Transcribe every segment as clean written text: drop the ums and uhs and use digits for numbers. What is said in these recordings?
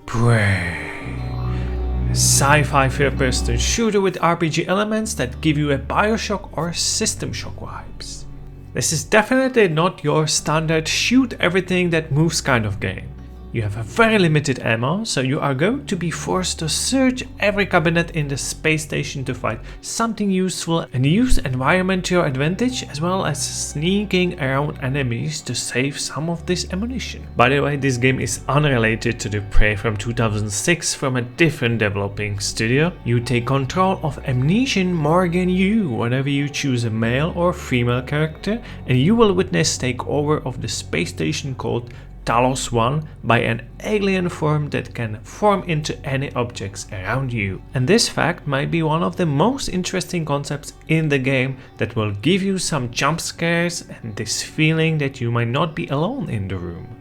Prey. A sci-fi first-person shooter with RPG elements that give you a Bioshock or System Shock vibes. This is definitely not your standard shoot everything that moves kind of game. You have a very limited ammo, so you are going to be forced to search every cabinet in the space station to find something useful and use environment to your advantage, as well as sneaking around enemies to save some of this ammunition. By the way, this game is unrelated to the Prey from 2006 from a different developing studio. You take control of Amnesian Morgan Yu whenever you choose a male or female character, and you will witness takeover of the space station called Talos I by an alien form that can form into any objects around you. And this fact might be one of the most interesting concepts in the game that will give you some jump scares and this feeling that you might not be alone in the room.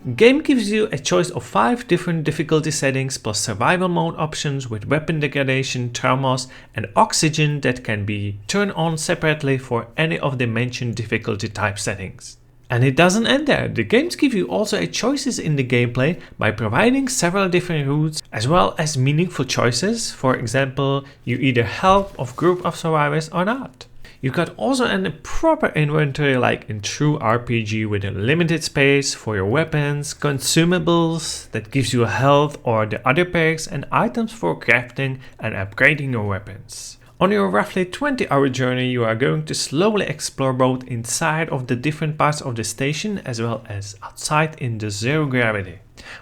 The game gives you a choice of 5 different difficulty settings plus survival mode options with weapon degradation, traumas and oxygen that can be turned on separately for any of the mentioned difficulty type settings. And it doesn't end there. The games give you also choices in the gameplay by providing several different routes as well as meaningful choices. For example, you either help a group of survivors or not. You got also a proper inventory like in true RPG with a limited space for your weapons, consumables that gives you health or the other perks and items for crafting and upgrading your weapons. On your roughly 20-hour journey, you are going to slowly explore both inside of the different parts of the station as well as outside in the zero gravity.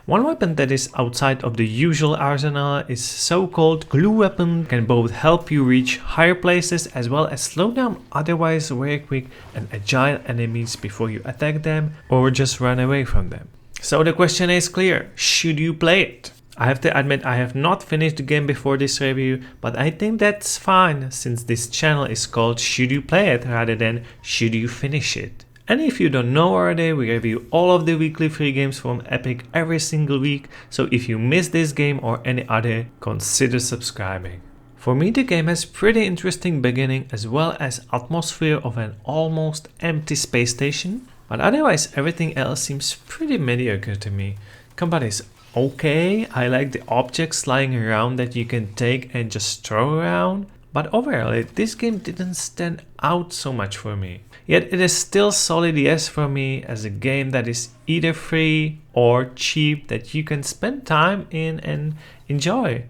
One weapon that is outside of the usual arsenal is so-called glue weapon, can both help you reach higher places as well as slow down otherwise very quick and agile enemies before you attack them or just run away from them. So the question is clear, should you play it? I have to admit I have not finished the game before this review, but I think that's fine since this channel is called Should You Play It rather than Should You Finish It. And if you don't know already, we review all of the weekly free games from Epic every single week, so if you miss this game or any other, consider subscribing. For me the game has pretty interesting beginning as well as atmosphere of an almost empty space station, but otherwise everything else seems pretty mediocre to me. Combat is okay, I like the objects lying around that you can take and just throw around, but overall this game didn't stand out so much for me. Yet it is still solid yes for me as a game that is either free or cheap that you can spend time in and enjoy.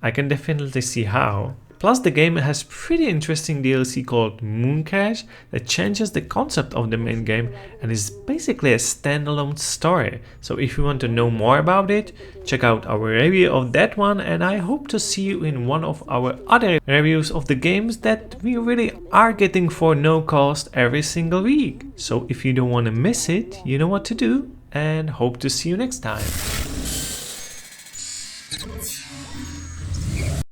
I can definitely see how. Plus the game has pretty interesting DLC called Moon Crash that changes the concept of the main game and is basically a standalone story. So if you want to know more about it, check out our review of that one, and I hope to see you in one of our other reviews of the games that we really are getting for no cost every single week. So if you don't want to miss it, you know what to do, and hope to see you next time.